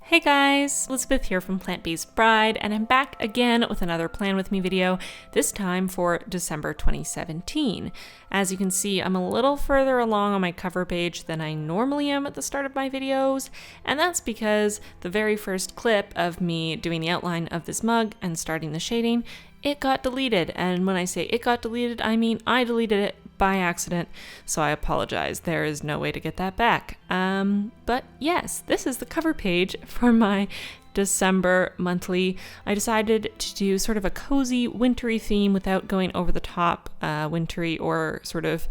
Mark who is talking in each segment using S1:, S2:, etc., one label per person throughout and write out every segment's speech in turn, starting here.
S1: Hey guys, Elizabeth here from Plant-Based Bride, and I'm back again with another Plan With Me video, this time for December 2017. As you can see, I'm a little further along on my cover page than I normally am at the start of my videos, and that's because the very first clip of me doing the outline of this mug and starting the shading, it got deleted. And when I say it got deleted, I mean I deleted it by accident, so I apologize. There is no way to get that back. But yes, this is the cover page for my December monthly. I decided to do sort of a cozy wintry theme without going over the top wintry or sort of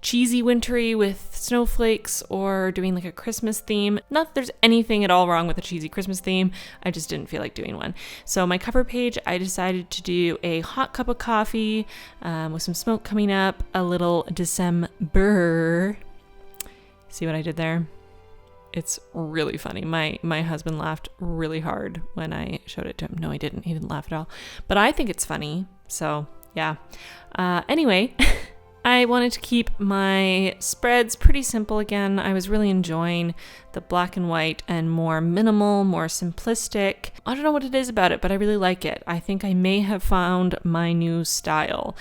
S1: cheesy wintry with snowflakes or doing like a Christmas theme. Not that there's anything at all wrong with a cheesy Christmas theme, I just didn't feel like doing one. So my cover page, I decided to do a hot cup of coffee with some smoke coming up, a little December. See what I did there? It's really funny. My husband laughed really hard when I showed it to him. No, he didn't. He didn't laugh at all. But I think it's funny. So yeah. Anyway, I wanted to keep my spreads pretty simple again. I was really enjoying the black and white and more minimal, more simplistic. I don't know what it is about it, but I really like it. I think I may have found my new style.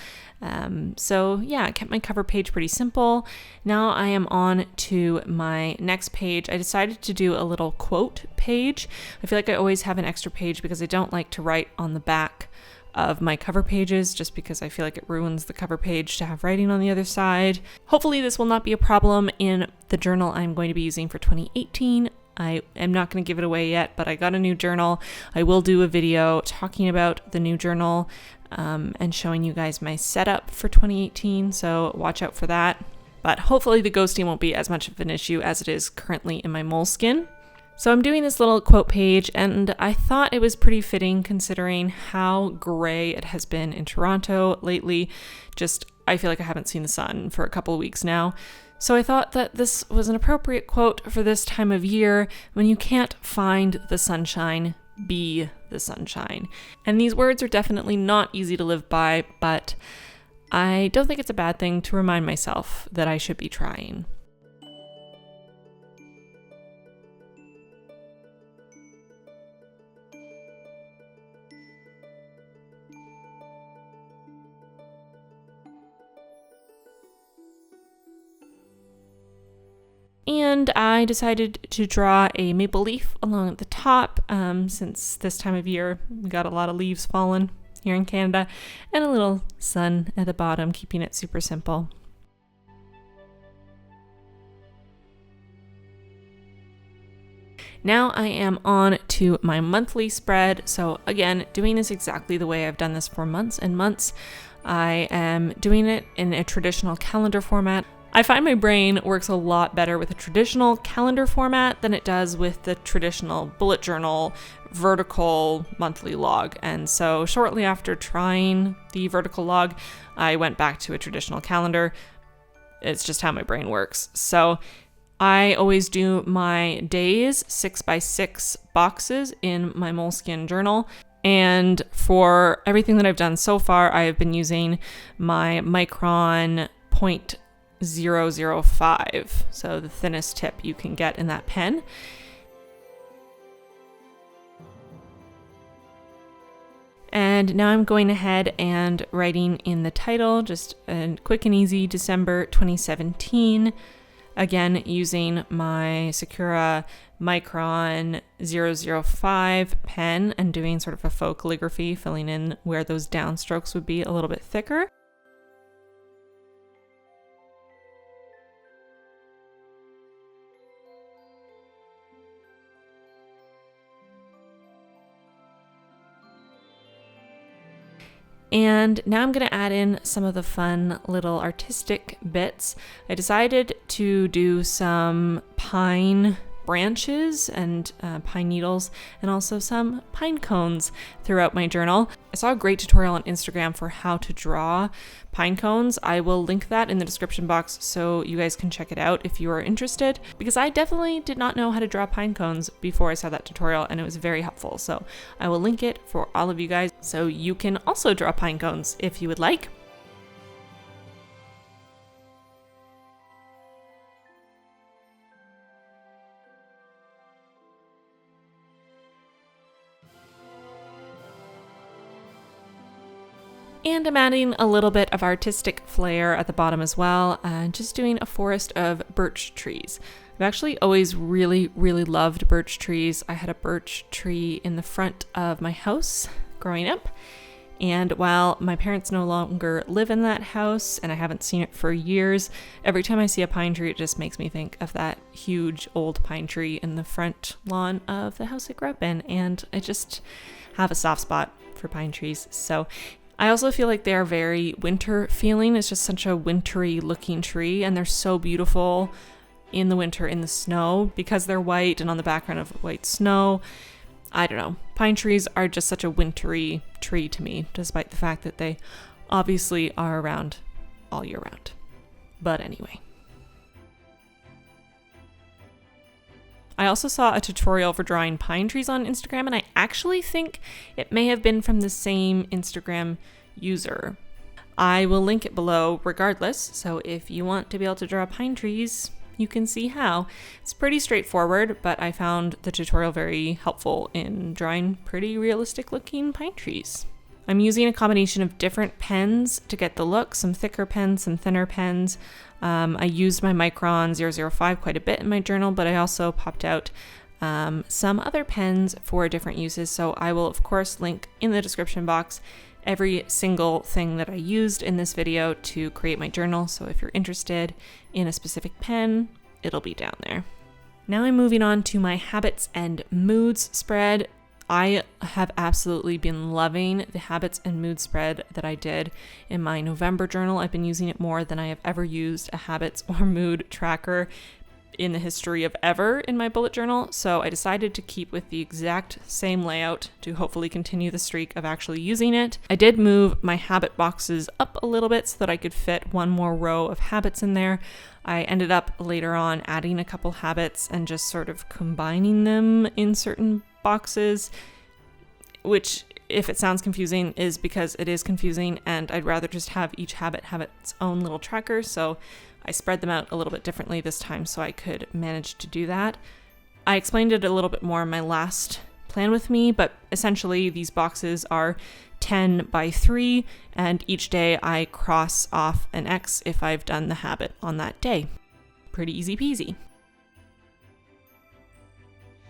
S1: So yeah, I kept my cover page pretty simple. Now I am on to my next page. I decided to do a little quote page. I feel like I always have an extra page because I don't like to write on the back of my cover pages just because I feel like it ruins the cover page to have writing on the other side. Hopefully this will not be a problem in the journal I'm going to be using for 2018. I am not going to give it away yet, but I got a new journal. I will do a video talking about the new journal and showing you guys my setup for 2018, so watch out for that. But hopefully the ghosting won't be as much of an issue as it is currently in my Moleskine. So I'm doing this little quote page, and I thought it was pretty fitting considering how gray it has been in Toronto lately. I feel like I haven't seen the sun for a couple of weeks now. So I thought that this was an appropriate quote for this time of year when you can't find the sunshine, be the sunshine. And these words are definitely not easy to live by, but I don't think it's a bad thing to remind myself that I should be trying. And I decided to draw a maple leaf along at the top since this time of year we got a lot of leaves falling here in Canada, and a little sun at the bottom, keeping it super simple. Now I am on to my monthly spread. So again, doing this exactly the way I've done this for months and months. I am doing it in a traditional calendar format. I find my brain works a lot better with a traditional calendar format than it does with the traditional bullet journal vertical monthly log. And so shortly after trying the vertical log, I went back to a traditional calendar. It's just how my brain works. So I always do my days 6x6 boxes in my Moleskine journal. And for everything that I've done so far, I have been using my Micron 0.005, so the thinnest tip you can get in that pen. And now I'm going ahead and writing in the title, just a quick and easy December 2017. Again, using my Sakura Micron 005 pen and doing sort of a faux calligraphy, filling in where those downstrokes would be a little bit thicker. And now I'm going to add in some of the fun little artistic bits. I decided to do some pine branches and pine needles, and also some pine cones throughout my journal. I saw a great tutorial on Instagram for how to draw pine cones. I will link that in the description box so you guys can check it out if you are interested, because I definitely did not know how to draw pine cones before I saw that tutorial, and it was very helpful. So I will link it for all of you guys so you can also draw pine cones if you would like. And I'm adding a little bit of artistic flair at the bottom as well, just doing a forest of birch trees. I've actually always really loved birch trees. I had a birch tree in the front of my house growing up, and while my parents no longer live in that house and I haven't seen it for years, every time I see a pine tree, it just makes me think of that huge old pine tree in the front lawn of the house I grew up in, and I just have a soft spot for pine trees. So I also feel like they are very winter feeling. It's just such a wintry looking tree, and they're so beautiful in the winter in the snow because they're white and on the background of white snow. I don't know. Pine trees are just such a wintry tree to me, despite the fact that they obviously are around all year round. But anyway. I also saw a tutorial for drawing pine trees on Instagram, and I actually think it may have been from the same Instagram user. I will link it below regardless, so if you want to be able to draw pine trees, you can see how. It's pretty straightforward, but I found the tutorial very helpful in drawing pretty realistic looking pine trees. I'm using a combination of different pens to get the look, some thicker pens, some thinner pens. I used my Micron 005 quite a bit in my journal, but I also popped out some other pens for different uses. So I will of course link in the description box every single thing that I used in this video to create my journal. So if you're interested in a specific pen, it'll be down there. Now I'm moving on to my habits and moods spread. I have absolutely been loving the habits and mood spread that I did in my November journal. I've been using it more than I have ever used a habits or mood tracker in the history of ever in my bullet journal. So I decided to keep with the exact same layout to hopefully continue the streak of actually using it. I did move my habit boxes up a little bit so that I could fit one more row of habits in there. I ended up later on adding a couple habits and just sort of combining them in certain boxes, which, if it sounds confusing, is because it is confusing, and I'd rather just have each habit have its own little tracker. So I spread them out a little bit differently this time so I could manage to do that. I explained it a little bit more in my last plan with me, but essentially these boxes are 10 by 3, and each day I cross off an X if I've done the habit on that day. Pretty easy peasy.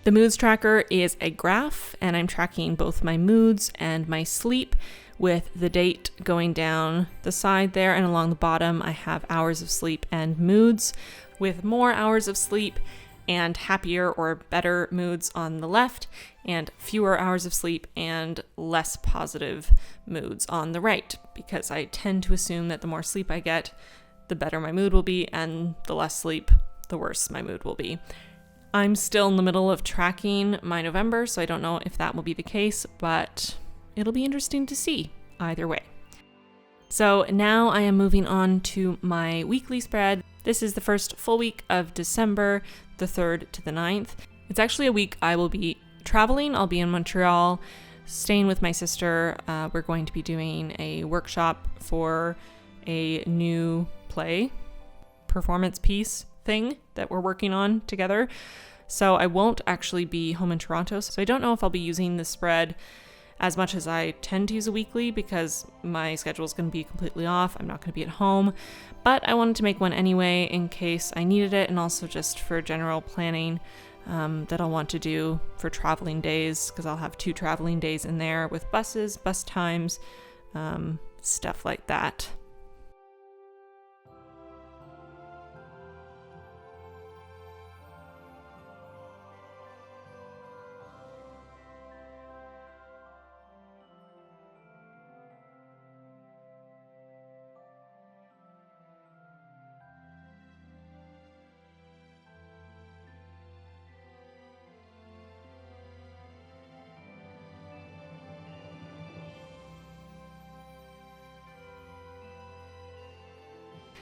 S1: The moods tracker is a graph, and I'm tracking both my moods and my sleep, with the date going down the side there, and along the bottom I have hours of sleep and moods, with more hours of sleep and happier or better moods on the left, and fewer hours of sleep and less positive moods on the right, because I tend to assume that the more sleep I get, the better my mood will be, and the less sleep, the worse my mood will be. I'm still in the middle of tracking my November, so I don't know if that will be the case, but it'll be interesting to see either way. So now I am moving on to my weekly spread. This is the first full week of December, the 3rd to the 9th. It's actually a week I will be traveling. I'll be in Montreal, staying with my sister. We're going to be doing a workshop for a new play, performance piece thing that we're working on together. So I won't actually be home in Toronto. So I don't know if I'll be using the spread as much as I tend to use a weekly, because my schedule is going to be completely off. I'm not going to be at home, but I wanted to make one anyway in case I needed it, and also just for general planning that I'll want to do for traveling days, because I'll have 2 traveling days in there with buses, bus times, stuff like that.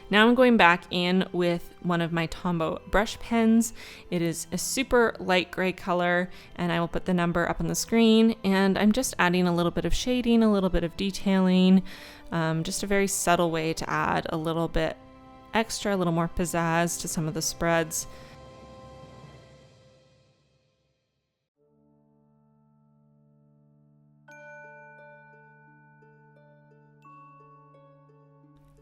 S1: Now I'm going back in with one of my Tombow Brush Pens. It is a super light gray color, and I will put the number up on the screen, and I'm just adding a little bit of shading, a little bit of detailing, just a very subtle way to add a little bit extra, a little more pizzazz to some of the spreads.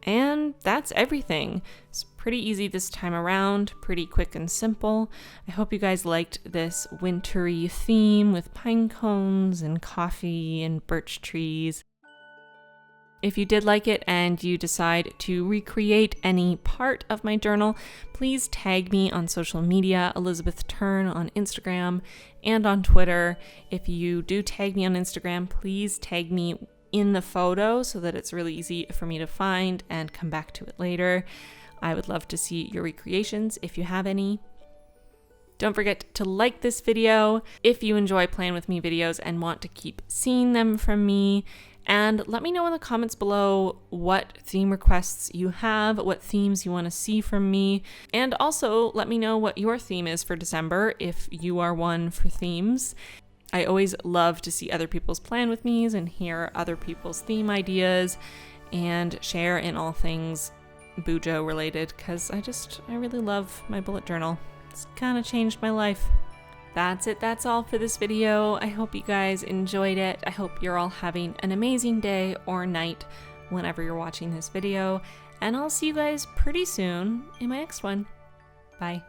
S1: And that's everything. It's pretty easy this time around, pretty quick and simple. I hope you guys liked this wintry theme with pine cones and coffee and birch trees. If you did like it and you decide to recreate any part of my journal, please tag me on social media, Elizabeth Turn on Instagram and on Twitter. If you do tag me on Instagram, please tag me in the photo so that it's really easy for me to find and come back to it later. I would love to see your recreations if you have any. Don't forget to like this video if you enjoy Plan With Me videos and want to keep seeing them from me. And let me know in the comments below what theme requests you have, what themes you want to see from me. And also let me know what your theme is for December if you are one for themes. I always love to see other people's Plan With Me's and hear other people's theme ideas and share in all things bujo related, because I really love my bullet journal. It's kind of changed my life. That's it. That's all for this video. I hope you guys enjoyed it. I hope you're all having an amazing day or night whenever you're watching this video. And I'll see you guys pretty soon in my next one. Bye.